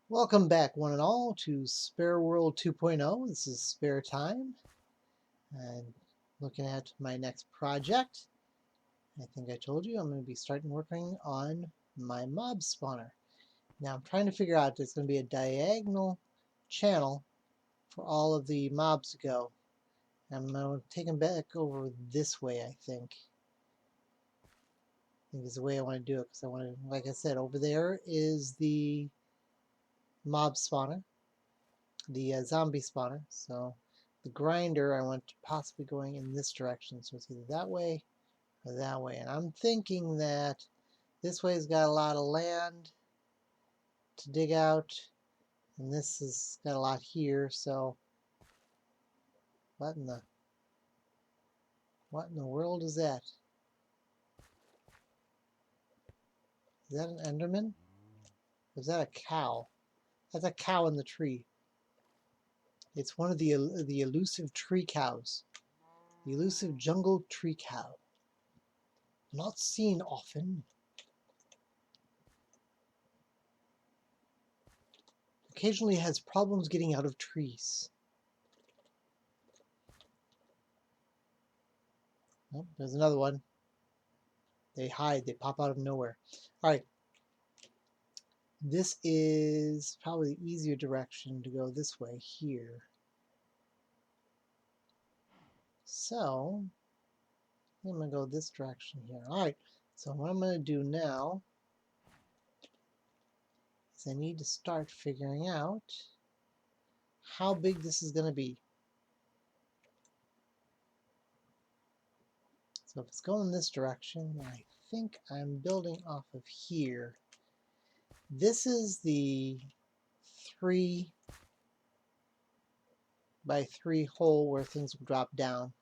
Welcome back, one and all, to Spare World 2.0. This is Spare Time, and looking at my next project. I think I told you I'm going to be starting working on my mob spawner. Now I'm trying to figure out there's going to be a diagonal channel for all of the mobs to go. I'm going to take them back over this way, I think. Is the way I want to do it, because I want to, like I said, over there is the mob spawner. The zombie spawner. So the grinder I want to possibly going in this direction. So it's either that way or that way. And I'm thinking that this way's got a lot of land to dig out. And this has got a lot here. So what in the world is that? Is that an Enderman? Or is that a cow? That's a cow in the tree. It's one of the elusive tree cows. The elusive jungle tree cow. Not seen often. Occasionally has problems getting out of trees. Oh, there's another one. They hide. They pop out of nowhere. All right. This is probably the easier direction to go this way here. So I'm going to go this direction here. All right. So what I'm going to do now is I need to start figuring out how big this is going to be. So if it's going this direction, I think I'm building off of here. This is the 3 by 3 hole where things will drop down,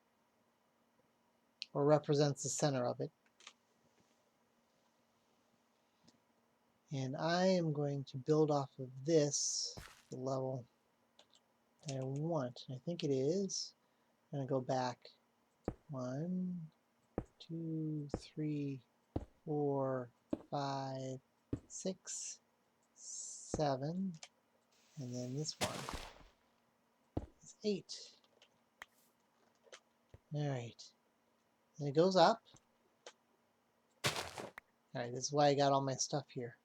or represents the center of it. And I am going to build off of this, the level that I want. I think it is. I'm going to go back 1, 2, 3, 4, 5, 6, 7, and then this one is 8. Alright. And it goes up. Alright, this is why I got all my stuff here.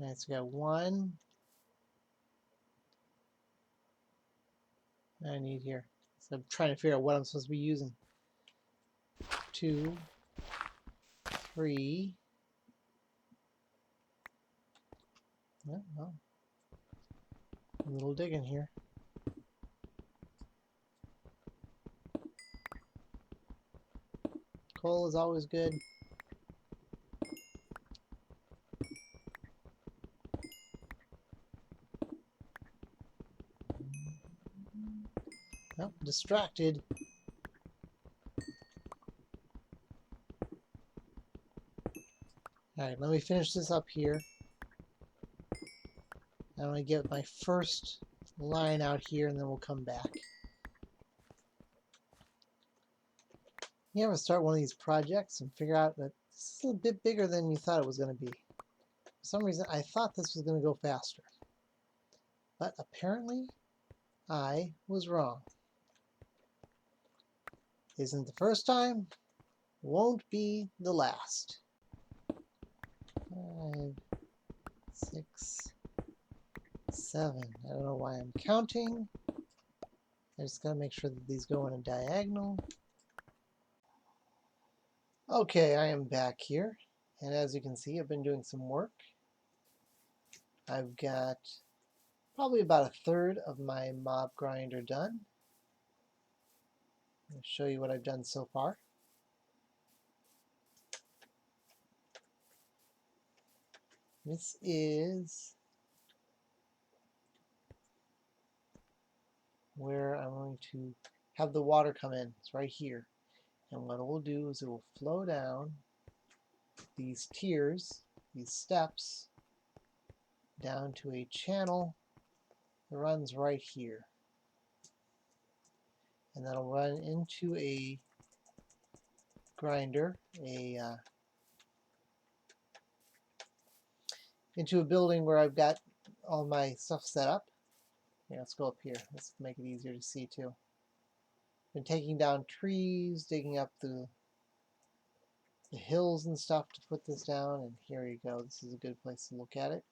Alright, so we got 1. I need here. So I'm trying to figure out what I'm supposed to be using. 2, 3. Well, a little digging here. Coal is always good. Oh, distracted. Alright, let me finish this up here. I'm going to get my first line out here and then we'll come back. You ever start one of these projects and figure out that this is a bit bigger than you thought it was going to be? For some reason, I thought this was going to go faster. But apparently, I was wrong. Isn't the first time, won't be the last. 5, 6, 7. I don't know why I'm counting. I just gotta make sure that these go in a diagonal. Okay, I am back here, and as you can see, I've been doing some work. I've got probably about a third of my mob grinder done. I'll show you what I've done so far. This is where I'm going to have the water come in. It's right here. And what it will do is it will flow down these tiers, these steps, down to a channel that runs right here. And that'll run into a grinder into a building where I've got all my stuff set up. Yeah, let's go up here. Let's make it easier to see too. Been taking down trees, digging up the hills and stuff to put this down, and here you go. This is a good place to look at it.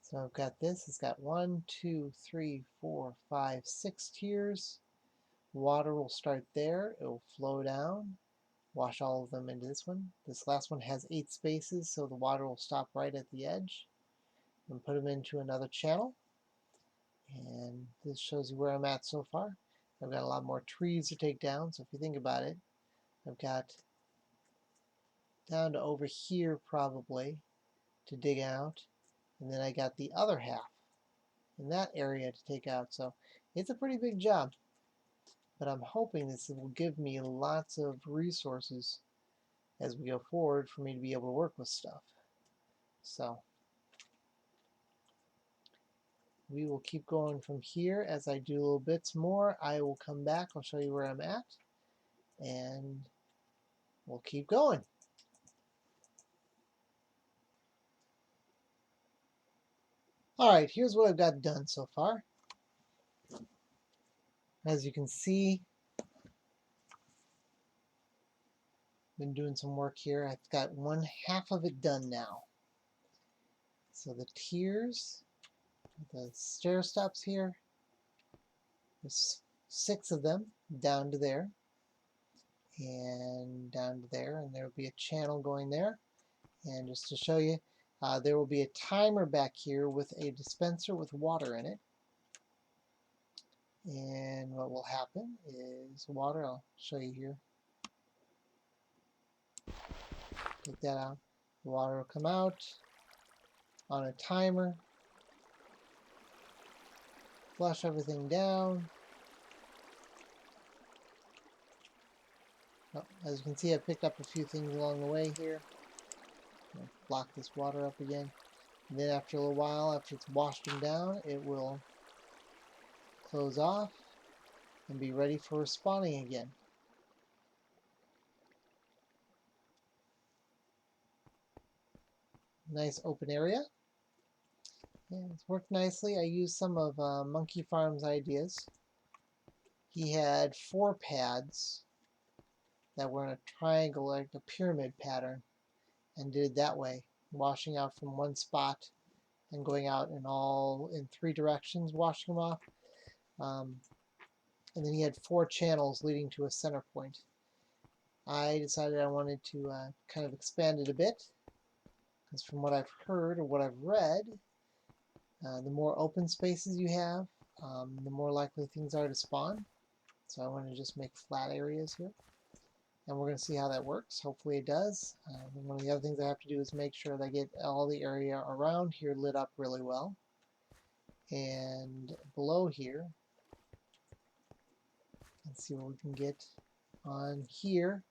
So I've got this. It's got 1, 2, 3, 4, 5, 6 tiers. Water will start there. It will flow down, wash all of them into this one. This last one has 8 spaces, so the water will stop right at the edge and put them into another channel. And this shows you where I'm at so far. I've got a lot more trees to take down, so if you think about it, I've got down to over here probably to dig out, and then I got the other half in that area to take out, so it's a pretty big job. But I'm hoping this will give me lots of resources as we go forward for me to be able to work with stuff. So we will keep going from here. As I do little bits more, I will come back. I'll show you where I'm at, and we'll keep going. Alright, here's what I've got done so far. As you can see, been doing some work here. I've got 1/2 of it done now. So the tiers, the stair steps here, there's 6 of them down to there and down to there, and there will be a channel going there. And just to show you, there will be a timer back here with a dispenser with water in it. And what will happen is water, I'll show you here. Take that out. The water will come out on a timer. Flush everything down. Oh, as you can see, I picked up a few things along the way here. I'll block this water up again. And then after a little while, after it's washed them down, it will close off and be ready for respawning again. Nice open area. And it's worked nicely. I used some of Monkey Farm's ideas. He had 4 pads that were in a triangle, like a pyramid pattern, and did it that way, washing out from one spot and going out in 3 directions, washing them off. And then he had 4 channels leading to a center point. I decided I wanted to kind of expand it a bit, because from what I've heard or what I've read, the more open spaces you have, the more likely things are to spawn. So I want to just make flat areas here. And we're going to see how that works. Hopefully it does. One of the other things I have to do is make sure that I get all the area around here lit up really well. And below here, let's see what we can get on here.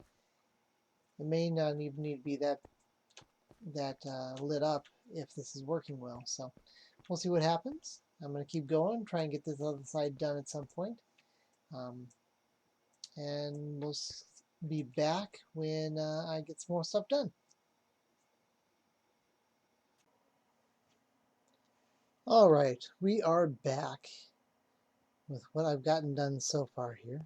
It may not even need to be that lit up if this is working well. So we'll see what happens. I'm going to keep going, try and get this other side done at some point. And we'll be back when I get some more stuff done. Alright, we are back with what I've gotten done so far here.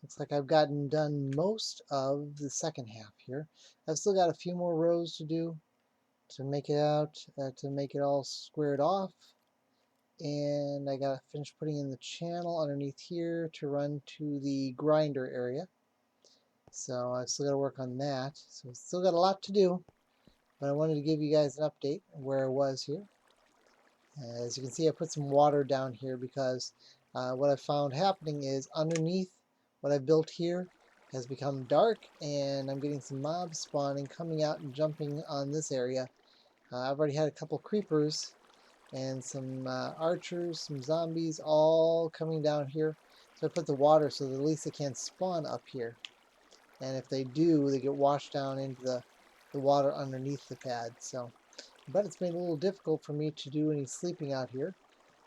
Looks like I've gotten done most of the second half here. I've still got a few more rows to do to make it out, to make it all squared off. And I gotta finish putting in the channel underneath here to run to the grinder area. So I've still got to work on that. So I've still got a lot to do, but I wanted to give you guys an update of where I was here. As you can see, I put some water down here because what I found happening is underneath what I built here has become dark, and I'm getting some mobs spawning, coming out and jumping on this area. I've already had a couple creepers and some archers, some zombies, all coming down here. So I put the water so that at least they can't spawn up here. And if they do, they get washed down into the water underneath the pad. So, but it's made it a little difficult for me to do any sleeping out here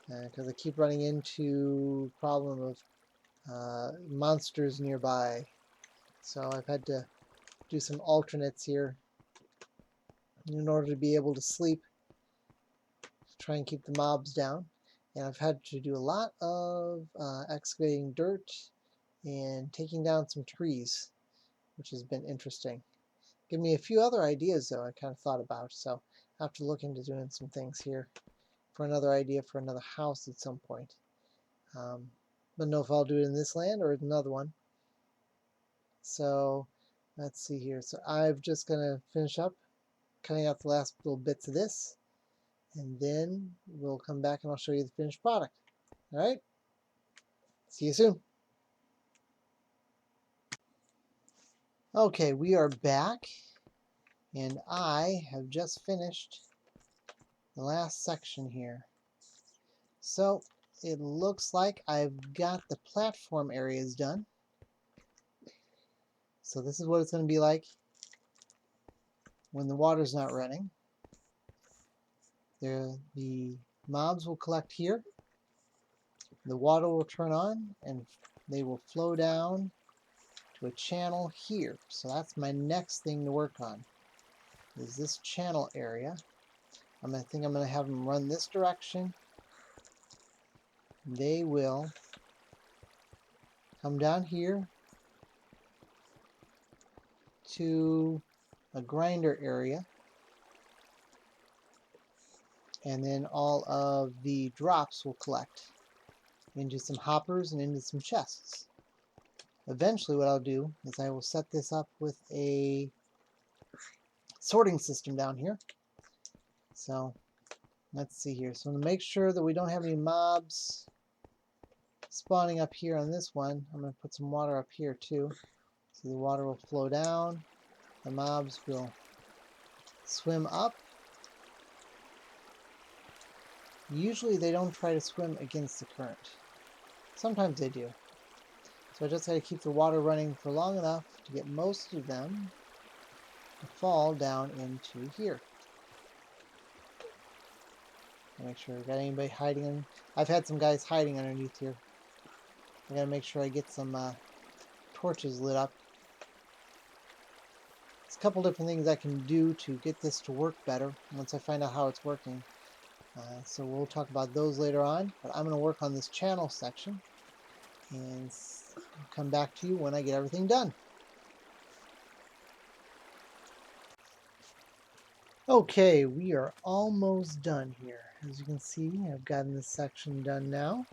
because I keep running into problem of monsters nearby. So I've had to do some alternates here in order to be able to sleep, try and keep the mobs down. And I've had to do a lot of excavating dirt and taking down some trees, which has been interesting. Give me a few other ideas though I kind of thought about, so I have to look into doing some things here for another idea for another house at some point. Don't know if I'll do it in this land or another one. So let's see here. So I'm just gonna finish up cutting out the last little bits of this, and then we'll come back and I'll show you the finished product. All right, see you soon. Okay, we are back, and I have just finished the last section here. So it looks like I've got the platform areas done. So this is what it's going to be like when the water's not running. The mobs will collect here. The water will turn on and they will flow down to a channel here. So that's my next thing to work on, is this channel area. I'm going to have them run this direction. They will come down here to a grinder area, and then all of the drops will collect into some hoppers and into some chests. Eventually what I'll do is I will set this up with a sorting system down here. So let's see here. So to make sure that we don't have any mobs spawning up here on this one, I'm going to put some water up here too. So the water will flow down. The mobs will swim up. Usually they don't try to swim against the current. Sometimes they do. So I just got to keep the water running for long enough to get most of them to fall down into here. Make sure I got anybody hiding in. I've had some guys hiding underneath here. I gotta make sure I get some torches lit up. There's a couple different things I can do to get this to work better once I find out how it's working. So we'll talk about those later on, but I'm going to work on this channel section and come back to you when I get everything done. Okay, we are almost done here. As you can see, I've gotten this section done now.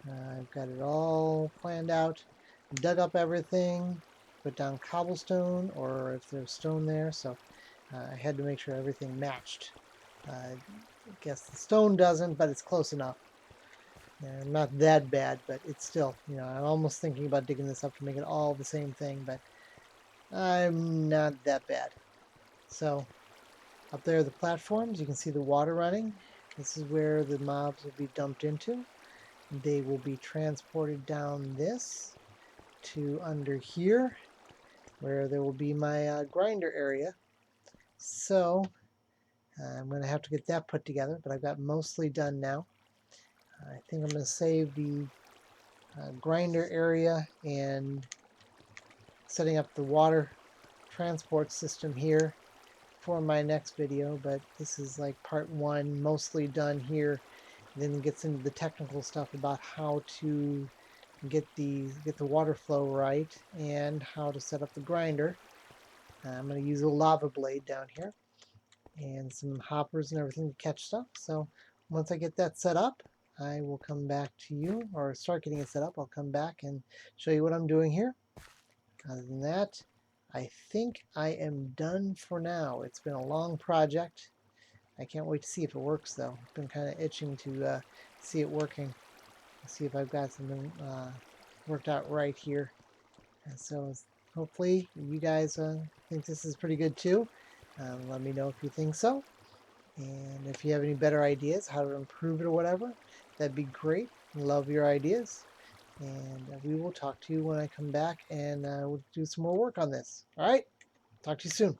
I've got it all planned out, dug up everything, put down cobblestone, or if there's stone there, so I had to make sure everything matched. I guess the stone doesn't, but it's close enough. Not that bad, but it's still, I'm almost thinking about digging this up to make it all the same thing, but I'm not that bad. So up there are the platforms. You can see the water running. This is where the mobs will be dumped into. They will be transported down this to under here, where there will be my grinder area. So I'm going to have to get that put together, but I've got mostly done now. I think I'm going to save the grinder area and setting up the water transport system here for my next video, but this is like part one, mostly done here. And then it gets into the technical stuff about how to get the water flow right and how to set up the grinder. I'm going to use a lava blade down here and some hoppers and everything to catch stuff. So once I get that set up, I will come back to you, or start getting it set up. I'll come back and show you what I'm doing here. Other than that, I think I am done for now. It's been a long project. I can't wait to see if it works though. I've been kind of itching to see it working. See if I've got something worked out right here. And so hopefully you guys think this is pretty good too. Let me know if you think so. And if you have any better ideas how to improve it or whatever, that'd be great. Love your ideas. And we will talk to you when I come back and we'll do some more work on this. All right? Talk to you soon.